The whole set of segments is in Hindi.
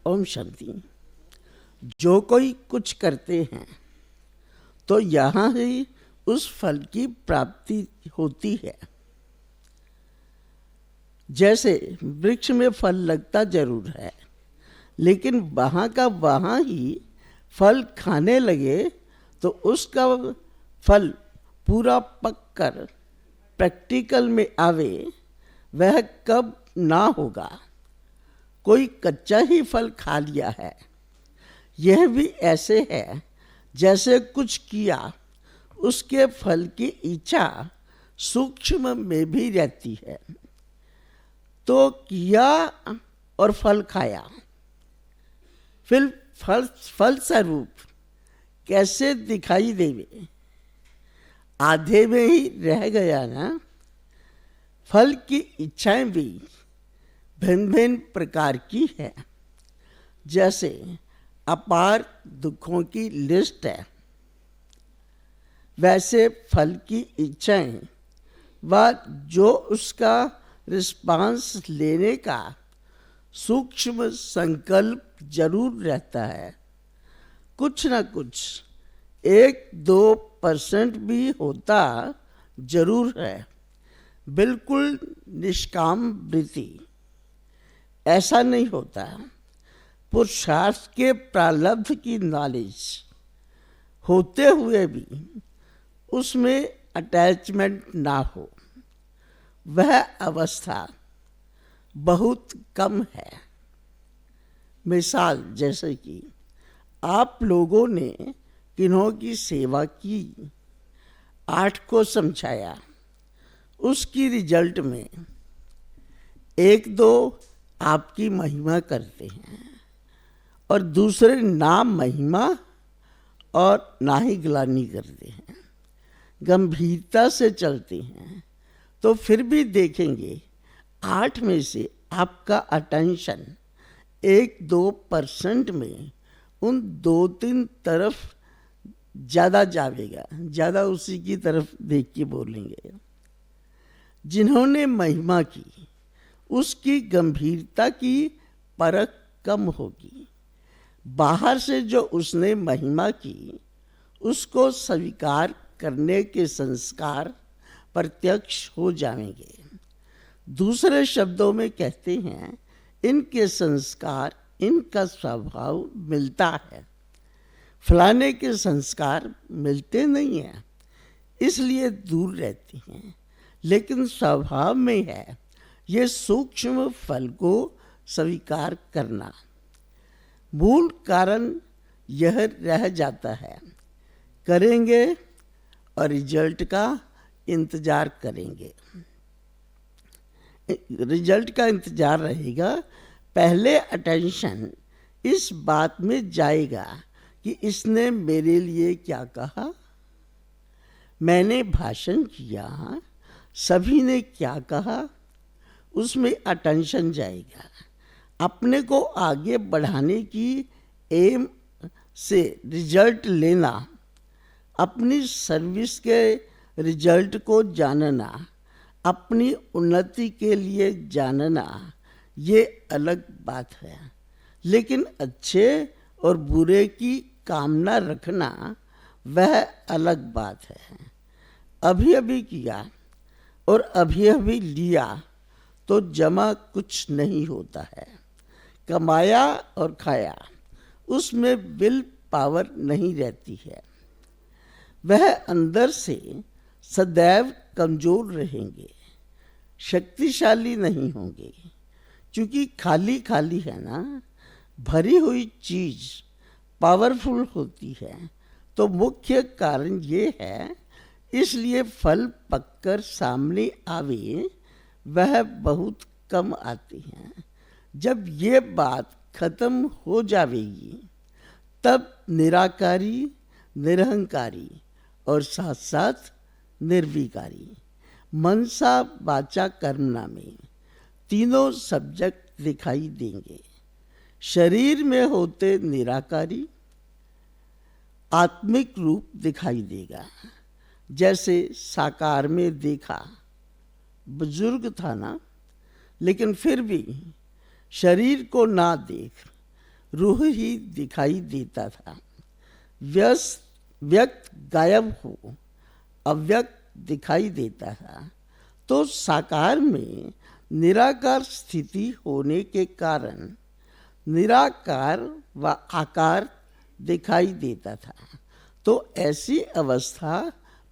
ओम शांति। जो कोई कुछ करते हैं तो यहाँ ही उस फल की प्राप्ति होती है। जैसे वृक्ष में फल लगता जरूर है, लेकिन वहाँ का वहाँ ही फल खाने लगे तो उसका फल पूरा पककर प्रैक्टिकल में आवे, वह कब ना होगा। कोई कच्चा ही फल खा लिया है। यह भी ऐसे है जैसे कुछ किया, उसके फल की इच्छा सूक्ष्म में भी रहती है। तो किया और फल खाया, फिर फल स्वरूप कैसे दिखाई देवे? आधे में ही रह गया ना। फल की इच्छाएं भी भिन्न भिन्न प्रकार की है। जैसे अपार दुखों की लिस्ट है, वैसे फल की इच्छाएं व जो उसका रिस्पांस लेने का सूक्ष्म संकल्प जरूर रहता है। कुछ न कुछ 1-2% भी होता जरूर है। बिल्कुल निष्काम वृत्ति ऐसा नहीं होता। पुरुषार्थ के प्रारब्ध की नॉलेज होते हुए भी उसमें अटैचमेंट ना हो, वह अवस्था बहुत कम है। मिसाल जैसे कि आप लोगों ने किन्हों की सेवा की, 8 को समझाया, उसकी रिजल्ट में 1-2 आपकी महिमा करते हैं और दूसरे ना महिमा और ना ही ग्लानि करते हैं, गंभीरता से चलते हैं। तो फिर भी देखेंगे 8 में से आपका अटेंशन 1-2% में उन 2-3 तरफ ज़्यादा जाएगा, ज़्यादा उसी की तरफ देख के बोलेंगे। जिन्होंने महिमा की उसकी गंभीरता की परख कम होगी। बाहर से जो उसने महिमा की उसको स्वीकार करने के संस्कार प्रत्यक्ष हो जाएंगे। दूसरे शब्दों में कहते हैं, इनके संस्कार, इनका स्वभाव मिलता है, फलाने के संस्कार मिलते नहीं हैं, इसलिए दूर रहती हैं। लेकिन स्वभाव में है ये सूक्ष्म फल को स्वीकार करना। मूल कारण यह रह जाता है, करेंगे और रिजल्ट का इंतजार करेंगे। रिजल्ट का इंतजार रहेगा। पहले अटेंशन इस बात में जाएगा कि इसने मेरे लिए क्या कहा, मैंने भाषण किया, सभी ने क्या कहा, उसमें अटेंशन जाएगा। अपने को आगे बढ़ाने की एम से रिजल्ट लेना, अपनी सर्विस के रिजल्ट को जानना, अपनी उन्नति के लिए जानना, ये अलग बात है। लेकिन अच्छे और बुरे की कामना रखना वह अलग बात है। अभी अभी किया और अभी अभी लिया तो जमा कुछ नहीं होता है। कमाया और खाया, उसमें विल पावर नहीं रहती है। वह अंदर से सदैव कमजोर रहेंगे, शक्तिशाली नहीं होंगे, क्योंकि खाली खाली है ना। भरी हुई चीज पावरफुल होती है। तो मुख्य कारण ये है, इसलिए फल पककर सामने आवे वह बहुत कम आती हैं। जब ये बात खत्म हो जाएगी तब निराकारी, निरहंकारी और साथ साथ निर्विकारी, मनसा वाचा कर्मणा में तीनों सब्जेक्ट दिखाई देंगे। शरीर में होते निराकारी, आत्मिक रूप दिखाई देगा। जैसे साकार में देखा, बुजुर्ग था ना, लेकिन फिर भी शरीर को ना देख रूह ही दिखाई देता था। व्यक्त गायब हो अव्यक्त दिखाई देता था। तो साकार में निराकार स्थिति होने के कारण निराकार व आकार दिखाई देता था। तो ऐसी अवस्था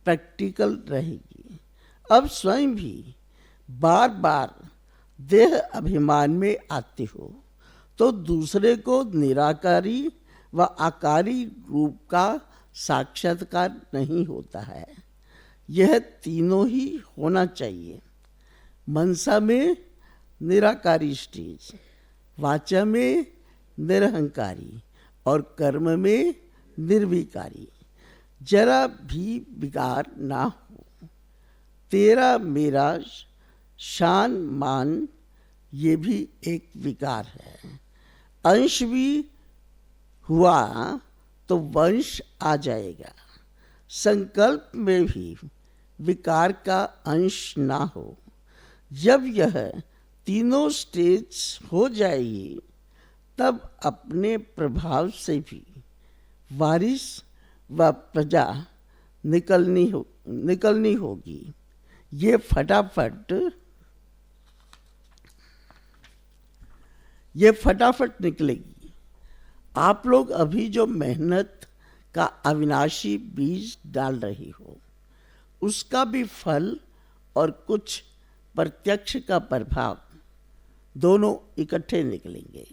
प्रैक्टिकल रहेगी। अब स्वयं भी बार बार देह अभिमान में आते हो तो दूसरे को निराकारी व आकारी रूप का साक्षात्कार नहीं होता है। यह तीनों ही होना चाहिए। मनसा में निराकारी स्टेज, वाचा में निरहंकारी और कर्म में निर्विकारी। जरा भी विकार ना हो। तेरा मेरा शान मान ये भी एक विकार है। अंश भी हुआ तो वंश आ जाएगा। संकल्प में भी विकार का अंश ना हो। जब यह तीनों स्टेज हो जाएगी तब अपने प्रभाव से भी वारिस व प्रजा निकलनी होगी। ये फटाफट निकलेगी। आप लोग अभी जो मेहनत का अविनाशी बीज डाल रही हो उसका भी फल और कुछ प्रत्यक्ष का प्रभाव दोनों इकट्ठे निकलेंगे।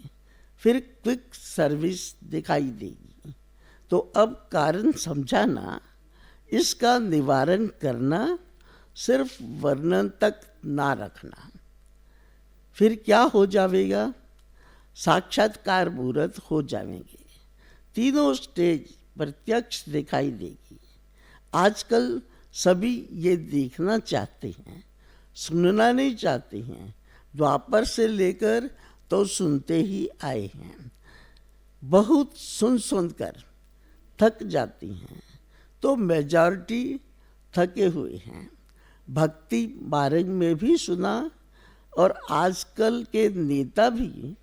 फिर क्विक सर्विस दिखाई देगी। तो अब कारण समझाना, इसका निवारण करना, सिर्फ वर्णन तक ना रखना। फिर क्या हो जाएगा? साक्षात्कार मूर्त हो जाएंगे। तीनों स्टेज प्रत्यक्ष दिखाई देगी। आजकल सभी ये देखना चाहते हैं, सुनना नहीं चाहते हैं। द्वापर से लेकर तो सुनते ही आए हैं। बहुत सुन कर थक जाती हैं तो मेजॉरिटी थके हुए हैं। भक्ति मार्ग में भी सुना और आजकल के नेता भी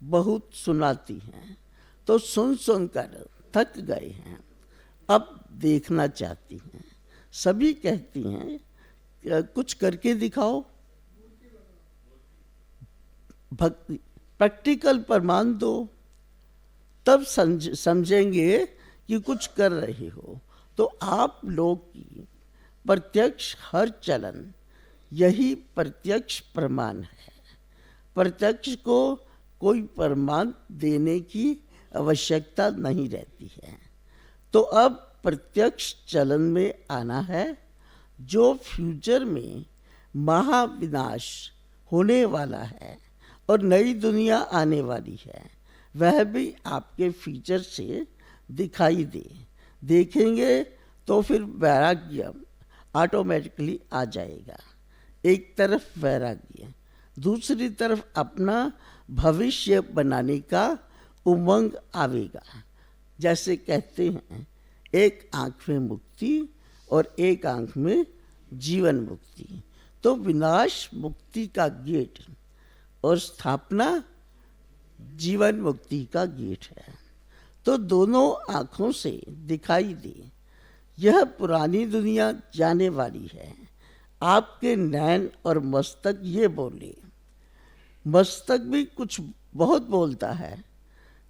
बहुत सुनाती हैं तो सुन कर थक गए हैं। अब देखना चाहती हैं। सभी कहती हैं कुछ करके दिखाओ। भक्ति प्रैक्टिकल प्रमाण दो, तब समझेंगे कि कुछ कर रहे हो। तो आप लोग की प्रत्यक्ष हर चलन यही प्रत्यक्ष प्रमाण है। प्रत्यक्ष को कोई प्रमाण देने की आवश्यकता नहीं रहती है। तो अब प्रत्यक्ष चलन में आना है। जो फ्यूचर में महाविनाश होने वाला है और नई दुनिया आने वाली है, वह भी आपके फीचर से दिखाई देखेंगे तो फिर वैराग्य ऑटोमेटिकली आ जाएगा। एक तरफ वैराग्य, दूसरी तरफ अपना भविष्य बनाने का उमंग आवेगा। जैसे कहते हैं एक आंख में मुक्ति और एक आंख में जीवन मुक्ति। तो विनाश मुक्ति का गेट और स्थापना जीवन मुक्ति का गेट है। तो दोनों आंखों से दिखाई दे। यह पुरानी दुनिया जाने वाली है। आपके नैन और मस्तक ये बोले। मस्तक भी कुछ बहुत बोलता है।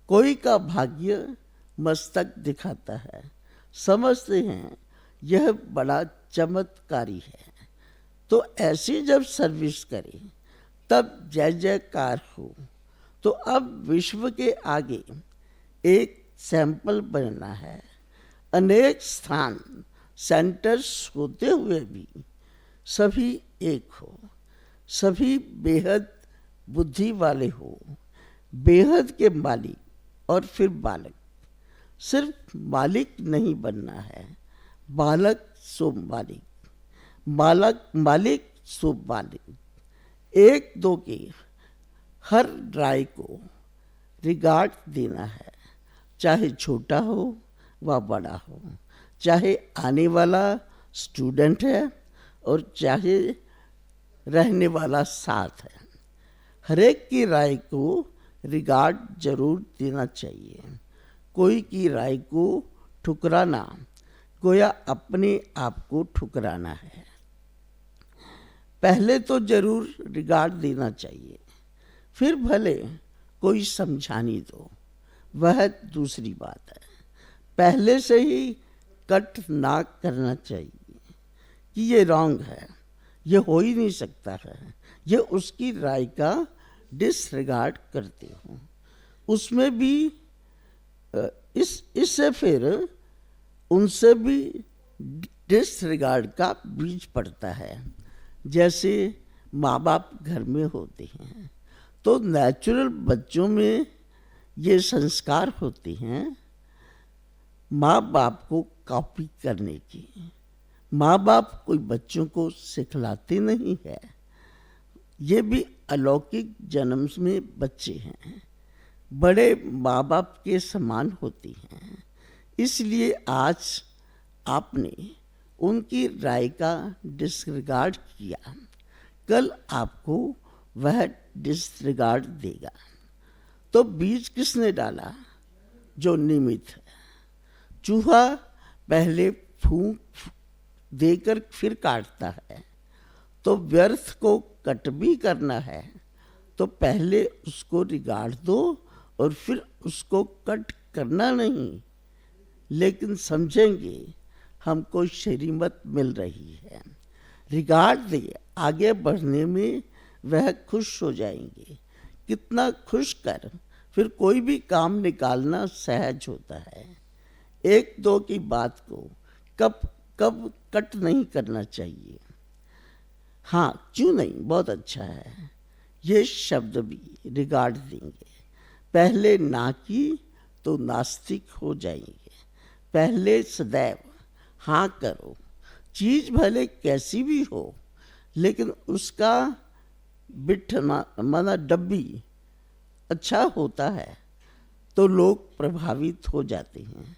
कोई का भाग्य मस्तक दिखाता है। समझते हैं यह बड़ा चमत्कारी है। तो ऐसी जब सर्विस करें तब जय जयकार हो। तो अब विश्व के आगे एक सैंपल बनना है। अनेक स्थान सेंटर्स होते हुए भी सभी एक हो, सभी बेहद बुद्धि वाले हो, बेहद के मालिक और फिर बालक। सिर्फ मालिक नहीं बनना है, बालक सो मालिक, मालिक सो बालिक। एक दो के हर राय को रिगार्ड देना है, चाहे छोटा हो व बड़ा हो, चाहे आने वाला स्टूडेंट है और चाहे रहने वाला साथ है। हर एक की राय को रिगार्ड जरूर देना चाहिए। कोई की राय को ठुकराना गोया अपने आप को ठुकराना है। पहले तो जरूर रिगार्ड देना चाहिए, फिर भले कोई समझानी दो, वह दूसरी बात है। पहले से ही कट ना करना चाहिए कि ये रॉन्ग है, ये हो ही नहीं सकता है, ये उसकी राय का डिसरिगार्ड करते हो। उसमें भी इससे फिर उनसे भी डिसरिगार्ड का बीज पड़ता है। जैसे माँ बाप घर में होते हैं तो नेचुरल बच्चों में ये संस्कार होते हैं माँ बाप को कॉपी करने की। माँ बाप कोई बच्चों को सिखलाते नहीं है, ये भी अलौकिक जन्म में बच्चे हैं, बड़े माँ बाप के समान होते हैं। इसलिए आज आपने उनकी राय का डिसरिगार्ड किया, कल आपको वह डिसरिगार्ड देगा। तो बीज किसने डाला? जो निमित्त है। चूहा पहले फूंक देकर फिर काटता है, तो व्यर्थ को कट भी करना है तो पहले उसको रिगार्ड दो और फिर उसको कट करना नहीं। लेकिन समझेंगे हमको श्रीमत मिल रही है, रिगार्ड दे, आगे बढ़ने में वह खुश हो जाएंगे। कितना खुश कर फिर कोई भी काम निकालना सहज होता है। एक दो की बात को कब कब कट नहीं करना चाहिए। हाँ, क्यों नहीं, बहुत अच्छा है। ये शब्द भी रिगार्ड देंगे। पहले ना की तो नास्तिक हो जाएंगे। पहले सदैव हाँ करो, चीज भले कैसी भी हो, लेकिन उसका बिठना माना डब्बी अच्छा होता है तो लोग प्रभावित हो जाते हैं।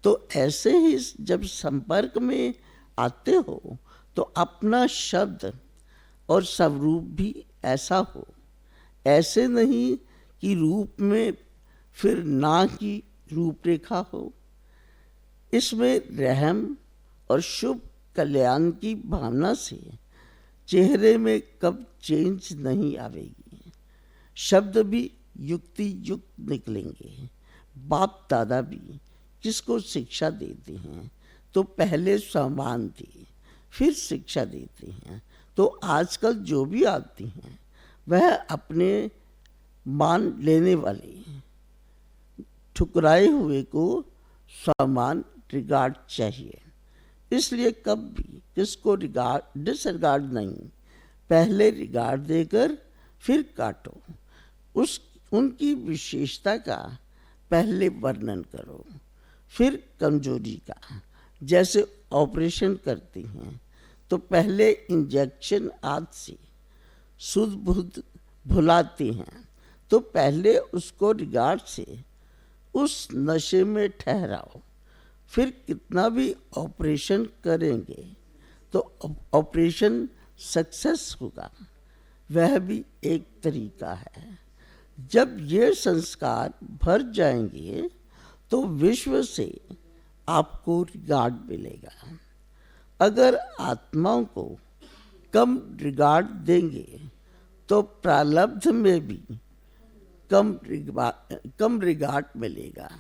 तो ऐसे ही जब संपर्क में आते हो तो अपना शब्द और स्वरूप भी ऐसा हो, ऐसे नहीं कि रूप में फिर ना की रूपरेखा हो। इसमें रहम और शुभ कल्याण की भावना से चेहरे में कब चेंज नहीं आवेगी। शब्द भी युक्ति युक्त निकलेंगे। बाप दादा भी किसको शिक्षा देते हैं तो पहले सम्मान दे, फिर शिक्षा देते हैं। तो आजकल जो भी आती हैं वह अपने मान लेने वाले ठुकराए हुए को सम्मान रिगार्ड चाहिए। इसलिए कब भी किसको रिगार्ड डिसरिगार्ड नहीं, पहले रिगार्ड देकर फिर काटो। उनकी विशेषता का पहले वर्णन करो, फिर कमजोरी का। जैसे ऑपरेशन करते हैं तो पहले इंजेक्शन आदि से शुद्ध बुद्ध भुलाते हैं, तो पहले उसको रिगार्ड से उस नशे में ठहराओ। फिर कितना भी ऑपरेशन करेंगे तो ऑपरेशन सक्सेस होगा। वह भी एक तरीका है। जब ये संस्कार भर जाएंगे तो विश्व से आपको रिगार्ड मिलेगा। अगर आत्माओं को कम रिगार्ड देंगे तो प्रारब्ध में भी कम रिगार्ड मिलेगा।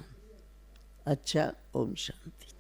अच्छा, ओम शांति।